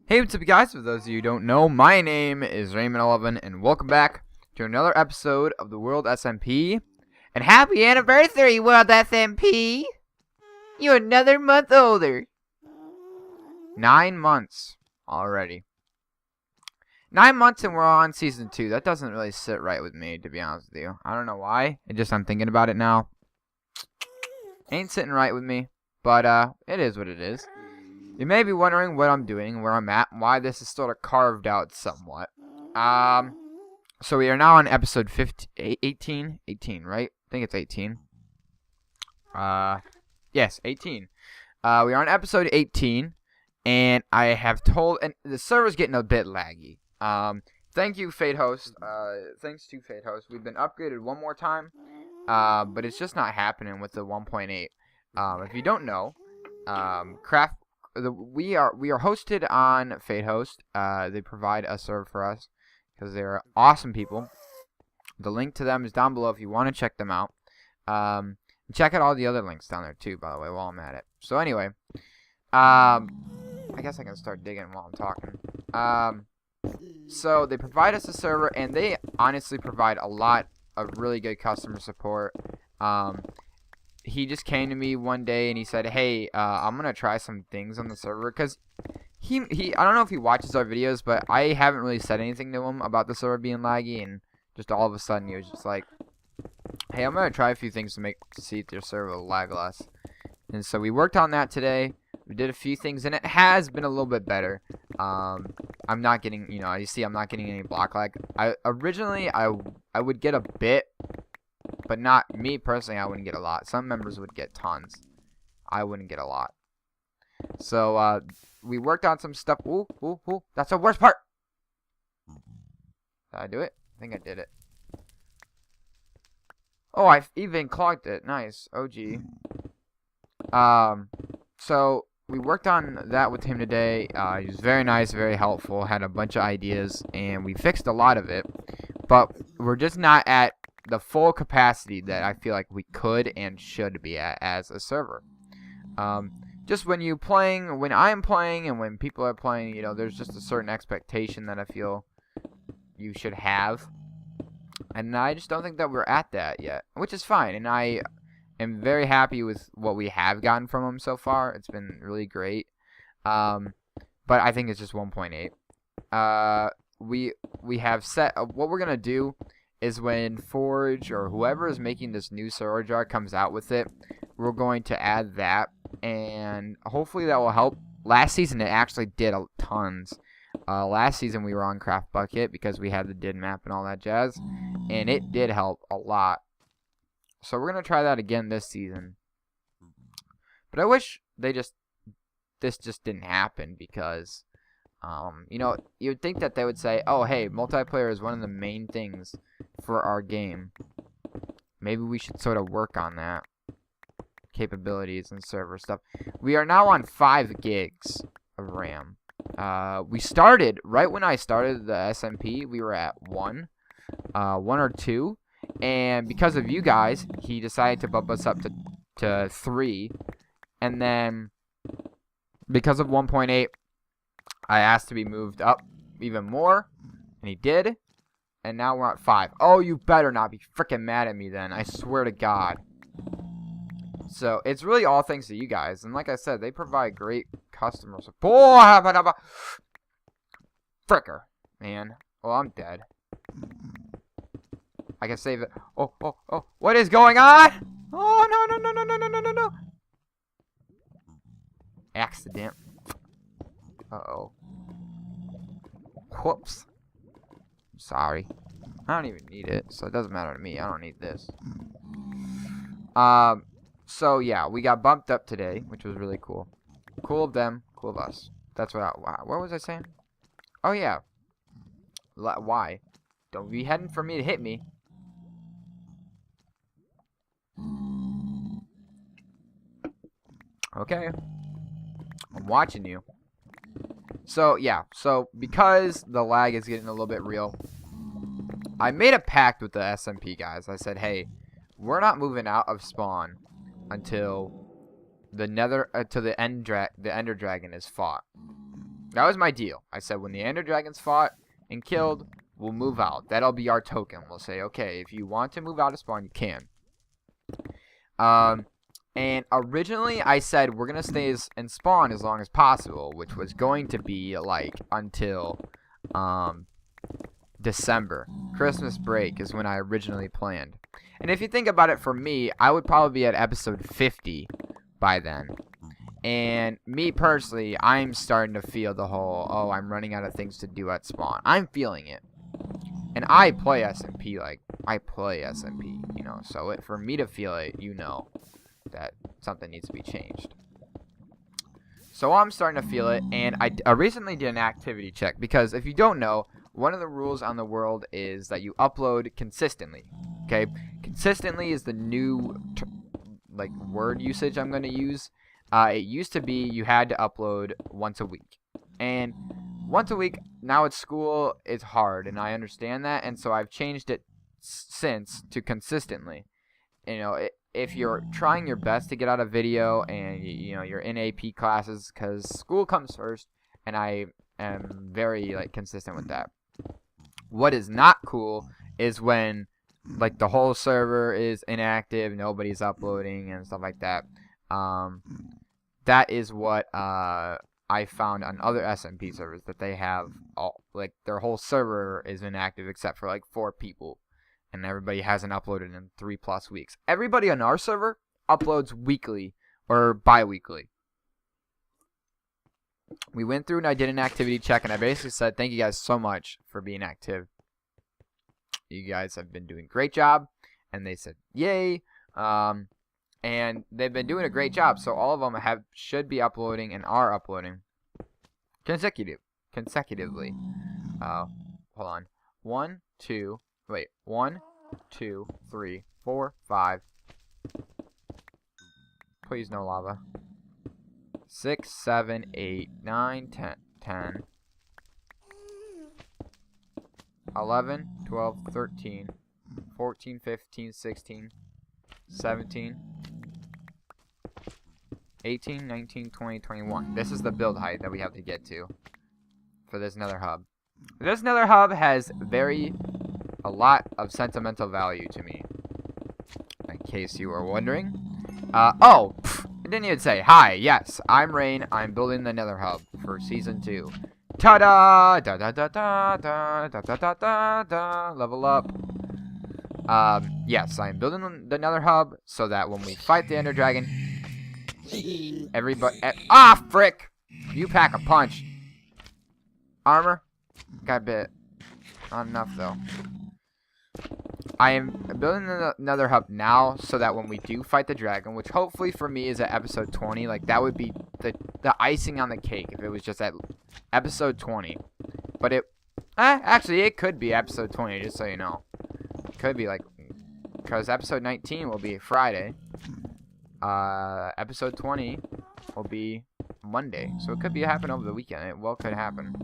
Hey, what's up, guys? For those of you who don't know, my name is Raymond11, and welcome back to another episode of the World SMP. And happy anniversary, World SMP! You're another month older. 9 months already. 9 months and we're on season 2. That doesn't really sit right with me, to be honest with you. I don't know why. I'm thinking about it now. Ain't sitting right with me, but it is what it is. You may be wondering what I'm doing, where I'm at, why this is sort of carved out somewhat. So we are now on episode 18, right? I think it's 18. Yes, 18. We are on episode 18, and I have told, and the server's getting a bit laggy. Thank you, Fate Host. Thanks to Fate Host. We've been upgraded one more time, but it's just not happening with the 1.8. If you don't know, we are hosted on Fate Host. They provide a server for us because they're awesome people. The link to them is down below if you want to check them out. Check out all the other links down there too, by the way, while I'm at it. So anyway, I guess I can start digging while I'm talking. So they provide us a server, and they honestly provide a lot of really good customer support. He just came to me one day and he said, hey, I'm going to try some things on the server, because I don't know if he watches our videos, but I haven't really said anything to him about the server being laggy, and just all of a sudden he was just like, hey, I'm going to try a few things to see if your server will lag less. And so we worked on that today. We did a few things, and it has been a little bit better. I'm not getting, you see I'm not getting any block lag. Originally I would get a bit, but not me personally. I wouldn't get a lot. Some members would get tons. I wouldn't get a lot. So we worked on some stuff. Ooh, that's the worst part. Did I do it? I think I did it. Oh, I even clogged it. Nice. OG. So we worked on that with him today. He was very nice, very helpful. Had a bunch of ideas, and we fixed a lot of it. But we're just not at the full capacity that I feel like we could and should be at as a server. Just when I'm playing, and when people are playing, there's just a certain expectation that I feel you should have. And I just don't think that we're at that yet, which is fine. And I am very happy with what we have gotten from him so far. It's been really great. But I think it's just 1.8. We have set what we're gonna do is when Forge or whoever is making this new server jar comes out with it, we're going to add that, and hopefully that will help. Last season it actually did tons. Last season we were on Craft Bucket because we had the did map and all that jazz, and it did help a lot. So we're gonna try that again this season. But I wish this just didn't happen, because you'd think that they would say, oh, hey, multiplayer is one of the main things for our game. Maybe we should sort of work on that. Capabilities and server stuff. We are now on 5 gigs of RAM. We started, right when I started the SMP, we were at 1 or 2. And because of you guys, he decided to bump us up to 3. And then, because of 1.8, I asked to be moved up even more, and he did, and now we're at 5. Oh, you better not be freaking mad at me then, I swear to God. So, it's really all thanks to you guys, and like I said, they provide great customer support. Fricker, man. Well, I'm dead. I can save it. Oh, what is going on? Oh, no. Accident. Uh-oh. Whoops. Sorry. I don't even need it, so it doesn't matter to me. I don't need this. So yeah, we got bumped up today, which was really cool. Cool of them, cool of us. That's what was I saying? Oh yeah. Why? Don't be heading for me to hit me. Okay. I'm watching you. So, yeah. So, because the lag is getting a little bit real, I made a pact with the SMP guys. I said, hey, we're not moving out of spawn until the Ender Dragon is fought. That was my deal. I said when the Ender Dragons fought and killed, we'll move out. That'll be our token. We'll say, okay, if you want to move out of spawn, you can. And originally I said we're going to stay in spawn as long as possible, which was going to be like until December. Christmas break is when I originally planned. And if you think about it, for me, I would probably be at episode 50 by then. And me personally, I'm starting to feel the whole, oh, I'm running out of things to do at spawn. I'm feeling it. And I play SMP, like, I play SMP, you know. So for me to feel it, you know that something needs to be changed. So I'm starting to feel it, and I recently did an activity check. Because if you don't know, one of the rules on the world is that you upload consistently. Okay? Consistently is the new, like, word usage I'm going to use. It used to be you had to upload once a week. And once a week, now at school, it's hard. And I understand that. And so I've changed it since to consistently. You know, if you're trying your best to get out a video and, you know, you're in AP classes, because school comes first. And I am very, like, consistent with that. What is not cool is when, like, the whole server is inactive, nobody's uploading and stuff like that. That is what I found on other SMP servers, that they have like their whole server is inactive except for like 4 people, and everybody hasn't uploaded in 3+ weeks. Everybody on our server uploads weekly or bi-weekly. We went through and I did an activity check, and I basically said, thank you guys so much for being active. You guys have been doing a great job. And they said, yay. And they've been doing a great job, so all of them should be uploading and are uploading consecutively. Hold on. 1, 2, 3, 4, 5. Please no lava. 6, 7, 8, 9, 10, 11, 12, 13, 14, 15, 16, 17, 18, 19, 20, 21. This is the build height that we have to get to for this nether hub. This nether hub has a lot of sentimental value to me, in case you were wondering. I didn't even say, hi, yes, I'm Rain, I'm building the nether hub for season 2. Ta-da! Da-da-da-da-da-da-da-da-da-da. Level up. Yes, I'm building the nether hub so that when we fight the Ender Dragon, everybody... frick! You pack a punch. Armor? Got a bit. Not enough, though. I am building the nether hub now so that when we do fight the dragon, which hopefully for me is at episode 20, like, that would be the icing on the cake if it was just at episode 20. But actually, it could be episode 20, just so you know. It could be, like, because episode 19 will be Friday. Episode 20 will be Monday. So it could happen over the weekend. It could happen.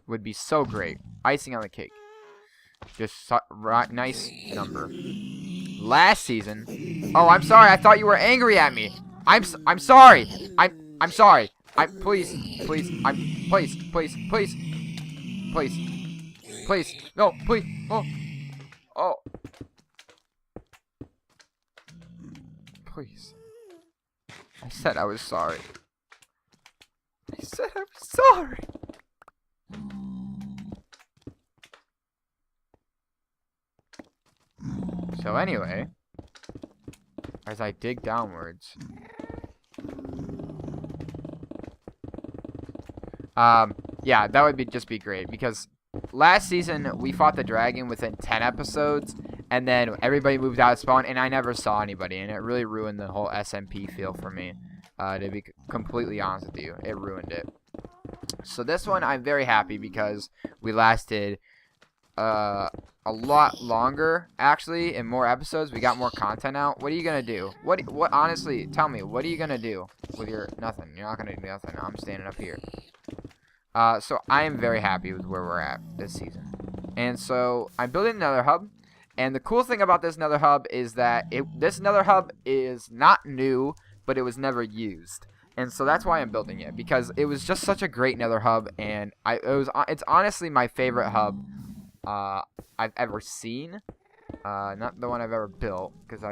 Would be so great. Icing on the cake. Just nice number. Last season. Oh, I'm sorry. I thought you were angry at me. I'm sorry. I'm sorry. Please. No, please. Oh. Please. I said I was sorry. So anyway, as I dig downwards, yeah, that would just be great, because last season we fought the dragon within 10 episodes, and then everybody moved out of spawn, and I never saw anybody, and it really ruined the whole SMP feel for me. To be completely honest with you, it ruined it. So this one, I'm very happy because we lasted a lot longer, actually, in more episodes. We got more content out. What are you gonna do? What honestly, tell me, what are you gonna do with your nothing? You're not gonna do nothing. I'm standing up here. So I am very happy with where we're at this season. And so I'm building another hub. And the cool thing about this nether hub is that this nether hub is not new, but it was never used. And so that's why I'm building it, because it was just such a great nether hub, and it's honestly my favorite hub I've ever seen. Not the one I've ever built, because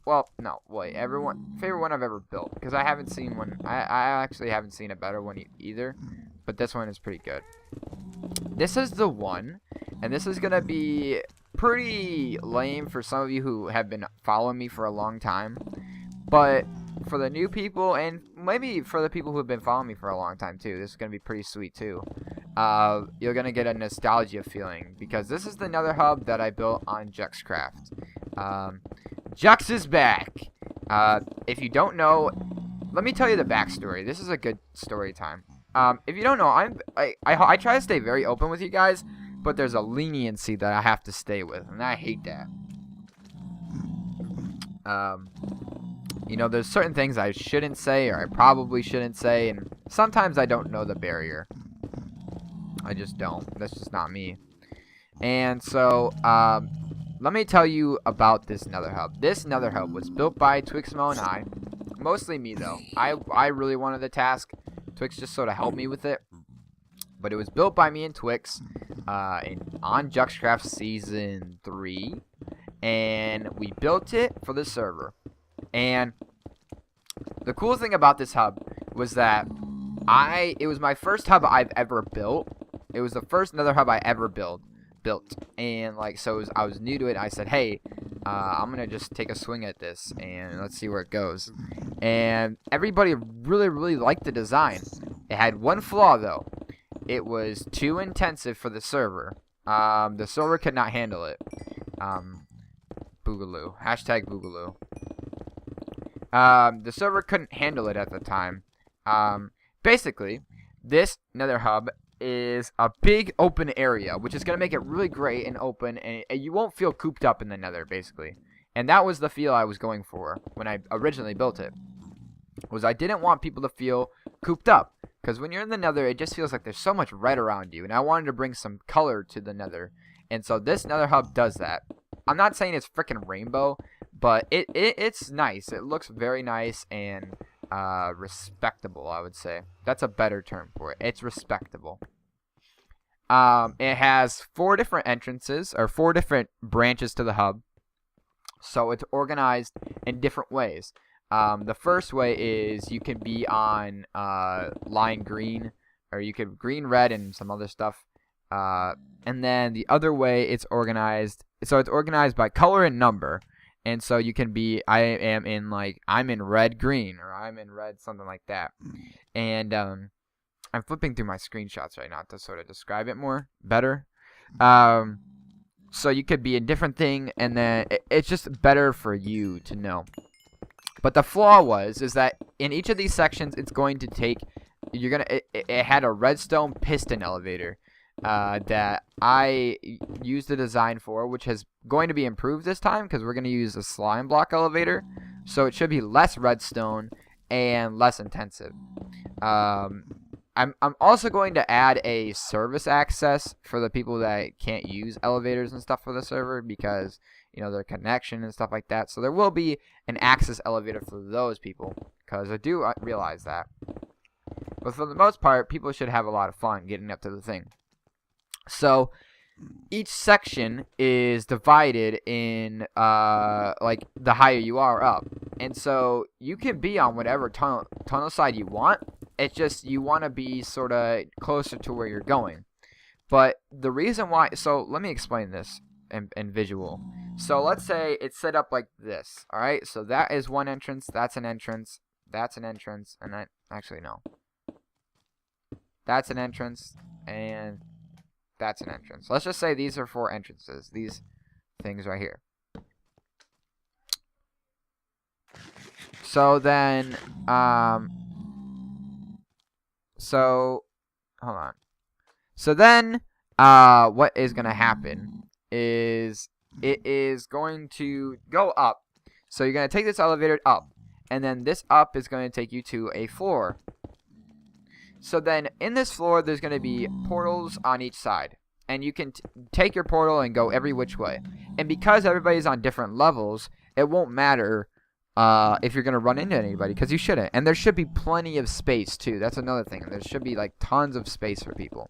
well, no, wait, favorite one I've ever built, because I haven't seen one. I actually haven't seen a better one either, but this one is pretty good. This is the one, and this is gonna be pretty lame for some of you who have been following me for a long time, but for the new people, and maybe for the people who have been following me for a long time too, this is gonna be pretty sweet too. You're gonna get a nostalgia feeling, because this is the nether hub that I built on Juxcraft. Jux is back. If you don't know, let me tell you the backstory. This is a good story time. If you don't know, I try to stay very open with you guys, but there's a leniency that I have to stay with, and I hate that. You know, there's certain things I shouldn't say, or I probably shouldn't say, and sometimes I don't know the barrier. I just don't. That's just not me. And so, let me tell you about this nether hub. This nether hub was built by Twixmo and I. Mostly me, though. I really wanted the task. Twix just sort of helped me with it. But it was built by me and Twix on Juxcraft Season 3. And we built it for the server. And the cool thing about this hub was that it was my first hub I've ever built. It was the first nether hub I ever built. And like, so I was new to it. I said, hey, I'm gonna just take a swing at this and let's see where it goes. And everybody really liked the design. It had one flaw though. It was too intensive for the server. The server could not handle it. Boogaloo. Hashtag Boogaloo. The server couldn't handle it at the time. Basically, this nether hub is a big open area, which is going to make it really great and open, and you won't feel cooped up in the nether, basically. And that was the feel I was going for when I originally built it. Was I didn't want people to feel cooped up, because when you're in the nether, it just feels like there's so much red around you, and I wanted to bring some color to the nether. And so this nether hub does that. I'm not saying it's freaking rainbow, but it's nice. It looks very nice and respectable, I would say. That's a better term for it. It's respectable. It has 4 different entrances, or 4 different branches to the hub. So it's organized in different ways. The first way is you can be on line green, or you could green, red, and some other stuff. And then the other way it's organized, so it's organized by color and number. And so you can be, I'm in red green, or I'm in red something like that. And I'm flipping through my screenshots right now to sort of describe it better. So you could be a different thing, and then it's just better for you to know. But the flaw is that in each of these sections, it's going to take, it had a redstone piston elevator that I used the design for, which is going to be improved this time because we're going to use a slime block elevator, so it should be less redstone and less intensive. I'm also going to add a service access for the people that can't use elevators and stuff for the server, because you know, their connection and stuff like that. So there will be an access elevator for those people, because I do realize that. But for the most part, people should have a lot of fun getting up to the thing. So each section is divided in like the higher you are up, and so you can be on whatever tunnel side you want. It's just you want to be sort of closer to where you're going. But the reason why, so let me explain this in visual. So let's say it's set up like this. All right, so that is one entrance, that's an entrance, that's an entrance, and that, actually no, that's an entrance, and that's an entrance. Let's just say these are 4 entrances, these things right here. So then so hold on. So then what is going to happen is it is going to go up. So you're going to take this elevator up, and then this up is going to take you to a floor. So then in this floor there's going to be portals on each side, and you can take your portal and go every which way. And because everybody's on different levels, it won't matter if you're gonna run into anybody, because you shouldn't. And there should be plenty of space too. That's another thing. There should be like tons of space for people.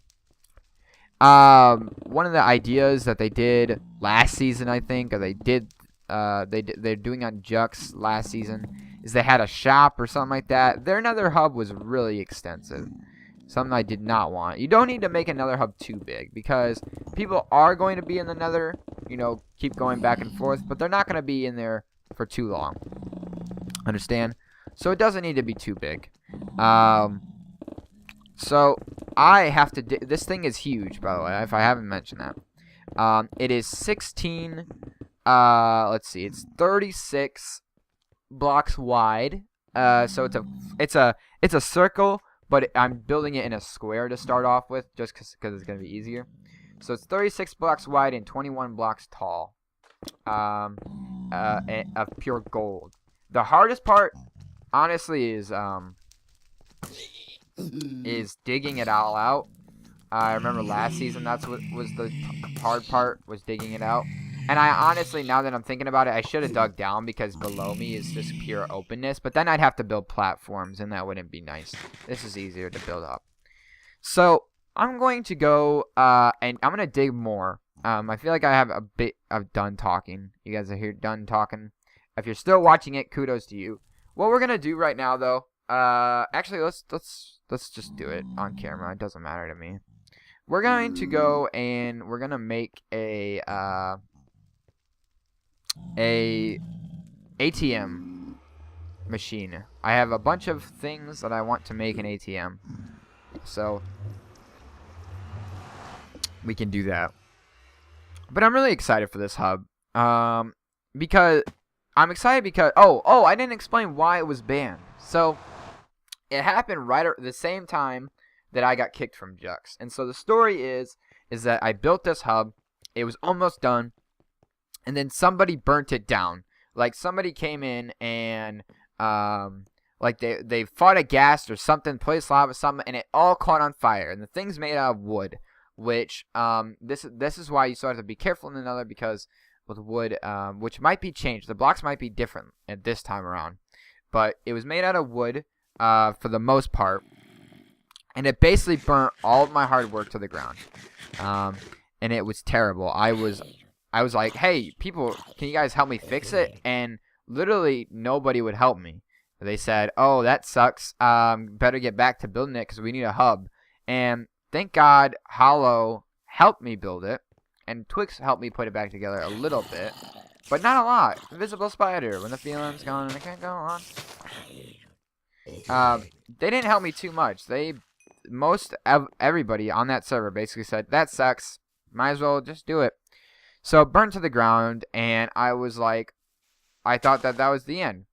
One of the ideas that they did last season, I think, or they're doing on Jux last season, is they had a shop or something like that. Their nether hub was really extensive. Something I did not want. You don't need to make another hub too big, because people are going to be in the nether, you know, keep going back and forth, but they're not going to be in there for too long. Understand? So it doesn't need to be too big. So I have to this thing is huge, by the way, if I haven't mentioned that. It is 16, let's see, it's 36 blocks wide. So it's a circle, but I'm building it in a square to start off with, just because it's going to be easier. So it's 36 blocks wide and 21 blocks tall, of pure gold. The hardest part, honestly, is digging it all out. I remember last season that's what was the hard part, was digging it out. And I honestly, now that I'm thinking about it, I should have dug down, because below me is just pure openness. But then I'd have to build platforms, and that wouldn't be nice. This is easier to build up. So I'm going to go, and I'm going to dig more. I feel like I have a bit of done talking. You guys are here done talking. If you're still watching it, kudos to you. What we're going to do right now, though, actually, let's just do it on camera. It doesn't matter to me. We're going to go and we're going to make a ATM machine. I have a bunch of things that I want to make an ATM. So we can do that. But I'm really excited for this hub. Because I'm excited because I didn't explain why it was banned. So it happened right at the same time that I got kicked from Jux. And so the story is that I built this hub. It was almost done. And then somebody burnt it down. Like, somebody came in and like they fought a gas or something, placed lava or something, and it all caught on fire. And the thing's made out of wood, which this is why you sort of have to be careful in another, because with wood, which might be changed. The blocks might be different at this time around. But it was made out of wood for the most part. And it basically burnt all of my hard work to the ground. And it was terrible. I was like, hey, people, can you guys help me fix it? And literally nobody would help me. They said, oh, that sucks. Better get back to building it because we need a hub. And thank God Hollow helped me build it. And Twix helped me put it back together a little bit. But not a lot. Invisible spider. When the feeling's gone, I can't go on. They didn't help me too much. Everybody on that server basically said, that sucks. Might as well just do it. So it burned to the ground, and I was like, I thought that was the end.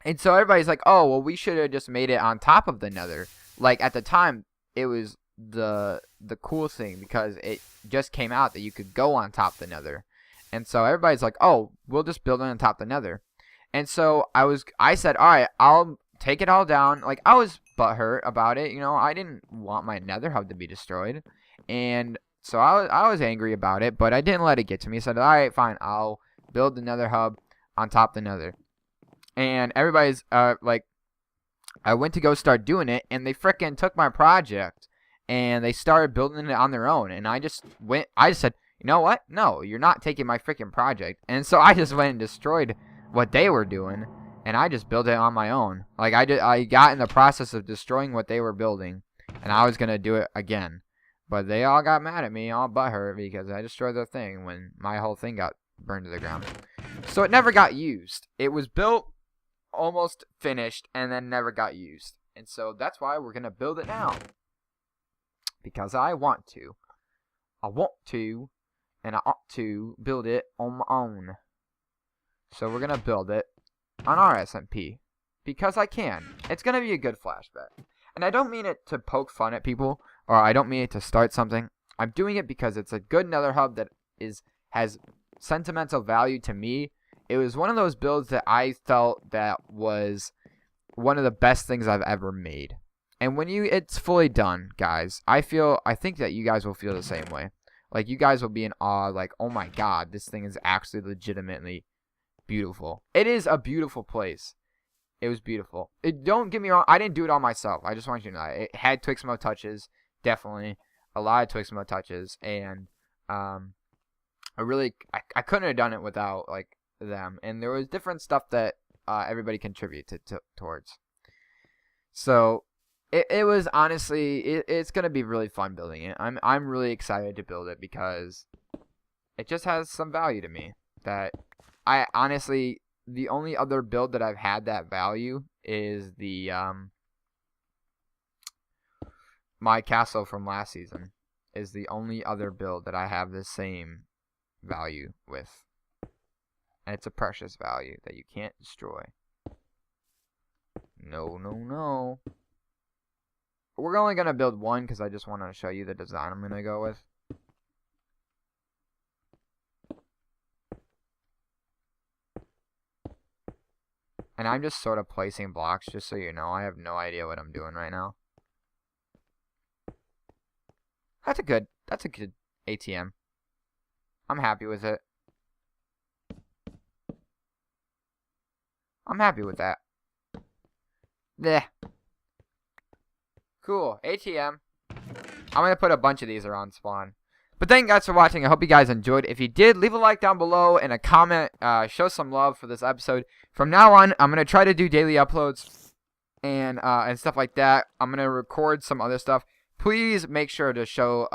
And so everybody's like, oh, well, we should have just made it on top of the nether. Like, at the time, it was the cool thing, because it just came out that you could go on top of the nether. And so everybody's like, oh, we'll just build it on top of the nether. And so I said, all right, I'll take it all down. Like, I was butthurt about it. You know, I didn't want my nether hub to be destroyed. And so I was angry about it, but I didn't let it get to me. I said, all right, fine, I'll build the nether hub on top of the nether. And everybody's like, I went to go start doing it, and they frickin' took my project, and they started building it on their own. And I just said, you know what? No, you're not taking my frickin' project. And so I just went and destroyed what they were doing, and I just built it on my own. Like, I got in the process of destroying what they were building, and I was gonna do it again. But they all got mad at me, all butthurt, because I destroyed their thing when my whole thing got burned to the ground. So it never got used. It was built, almost finished, and then never got used. And so that's why we're going to build it now. Because I want to. I want to, and I ought to build it on my own. So we're going to build it on our SMP. Because I can. It's going to be a good flashback. And I don't mean it to poke fun at people, or I don't mean it to start something. I'm doing it because it's a good nether hub that has sentimental value to me. It was one of those builds that I felt that was one of the best things I've ever made. And when it's fully done, guys, I think that you guys will feel the same way. Like, you guys will be in awe, like, oh my god, this thing is actually legitimately beautiful. It is a beautiful place. It was beautiful. Don't get me wrong, I didn't do it all myself. I just want you to know it had Twixmo touches, definitely a lot of Twixmo touches, and I couldn't have done it without like them. And there was different stuff that everybody contributed towards. So it was honestly it's gonna be really fun building it. I'm really excited to build it because it just has some value to me. That I honestly, the only other build that I've had that value is the my castle from last season is the only other build that I have the same value with. And it's a precious value that you can't destroy. No, no, no. We're only going to build one because I just want to show you the design I'm going to go with. And I'm just sort of placing blocks, just so you know. I have no idea what I'm doing right now. That's a good ATM. I'm happy with it. I'm happy with that. There. Cool. ATM. I'm going to put a bunch of these around spawn. But thank you guys for watching. I hope you guys enjoyed. If you did, leave a like down below and a comment. Show some love for this episode. From now on, I'm going to try to do daily uploads and stuff like that. I'm going to record some other stuff. Please make sure to show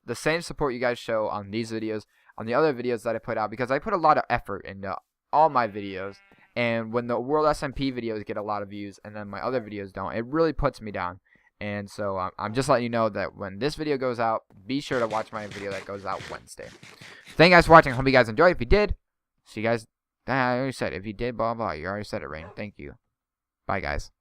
the same support you guys show on these videos, on the other videos that I put out, because I put a lot of effort into all my videos. And when the TheWorldSMP videos get a lot of views and then my other videos don't, it really puts me down. And so I'm just letting you know that when this video goes out, be sure to watch my video that goes out Wednesday. Thank you guys for watching. I hope you guys enjoyed. If you did, see you guys. I already said it. If you did, blah, blah. You already said it, Rain. Thank you. Bye, guys.